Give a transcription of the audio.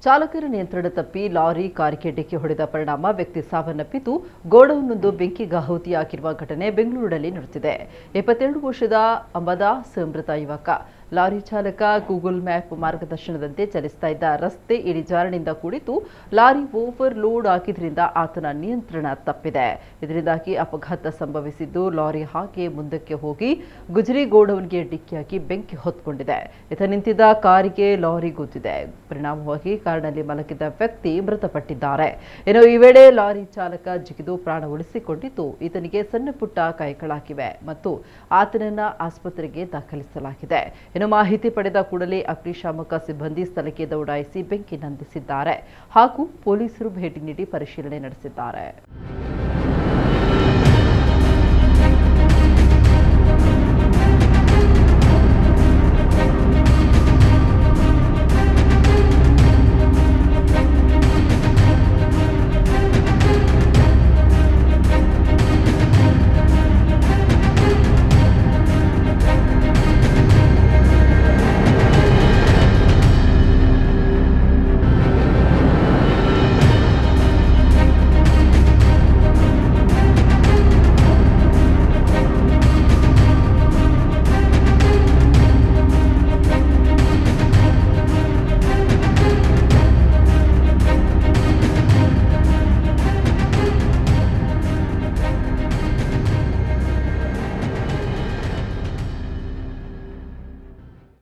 ಚಾಲಕರ ನಿಯಂತ್ರಣ ತಪ್ಪಿ ಲಾರಿ ಕಾರಿಗೆ ಡಿಕ್ಕಿ ಹೊಡೆದ ಪರಿಣಾಮ ವ್ಯಕ್ತಿ ಸಾವನ್ನಪ್ಪಿದ್ದು ಗೋಡೌನ್ನೊಂದು ಬೆಂಕಿಗಾಹುತಿಯಾಗಿರುವ ಘಟನೆ ಬೆಂಗಳೂರಿನಲ್ಲಿ ನಡೆದಿದೆ. 22 ವರ್ಷದ ಅಮದಾಸ್ ಮೃತ ಯುವಕ. ಲಾರಿ ಚಾಲಕ ಗೂಗಲ್ ಮ್ಯಾಪ್ ಮಾರ್ಗದರ್ಶನದಂತೆ ಚಲಿಸ್ತಾ ಇದ್ದ ರಸ್ತೆ ಇಳಿಜಾರಿನಿಂದ ಕೂಡಿದ್ದು ಲಾರಿ ಓವರ್ ಲೋಡ್ ಆಗಿದ್ದರಿಂದ ಆತನ ನಿಯಂತ್ರಣ ತಪ್ಪಿದೆ. ಇದರಿಂದಾಗಿ ಅಪಘಾತ ಸಂಭವಿಸಿದ್ದು ಲಾರಿ ಹಾಗೆ ಮುಂದಕ್ಕೆ ಹೋಗಿ ಗುಜರಿ ಗೋಡೌನ್ಗೆ ಡಿಕ್ಕಿಯಾಗಿ ಬೆಂಕಿ ಹೊತ್ಕೊಂಡಿದೆ. ಇತ ನಿಂತಿದ್ದ ಕಾರಿಗೆ ಲಾರಿ ಗುದ್ದಿದೆ. ಪರಿಣಾಮವಾಗಿ ಕಾರಿನಲ್ಲಿ ಮಲಗಿದ್ದ ವ್ಯಕ್ತಿ ಮೃತಪಟ್ಟಿದ್ದಾರೆ. ಇನ್ನು ಈ ವೇಳೆ ಲಾರಿ ಚಾಲಕ ಜಿಗಿದು ಪ್ರಾಣ ಉಳಿಸಿಕೊಂಡಿದ್ದು ಈತನಿಗೆ ಸಣ್ಣ ಪುಟ್ಟ ಗಾಯಗಳಾಗಿವೆ ಮತ್ತು ಆತನನ್ನ ಆಸ್ಪತ್ರೆಗೆ ದಾಖಲಿಸಲಾಗಿದೆ. ಇನ್ನು ಮಾಹಿತಿ ಪಡೆದ ಕೂಡಲೇ ಅಗ್ನಿಶಾಮಕ ಸಿಬ್ಬಂದಿ ಸ್ಥಳಕ್ಕೆ ದೌಡಾಯಿಸಿ ಬೆಂಕಿ ನಂದಿಸಿದ್ದಾರೆ ಹಾಗೂ ಪೊಲೀಸರು ಭೇಟಿ ನೀಡಿ ಪರಿಶೀಲನೆ ನಡೆಸಿದ್ದಾರೆ.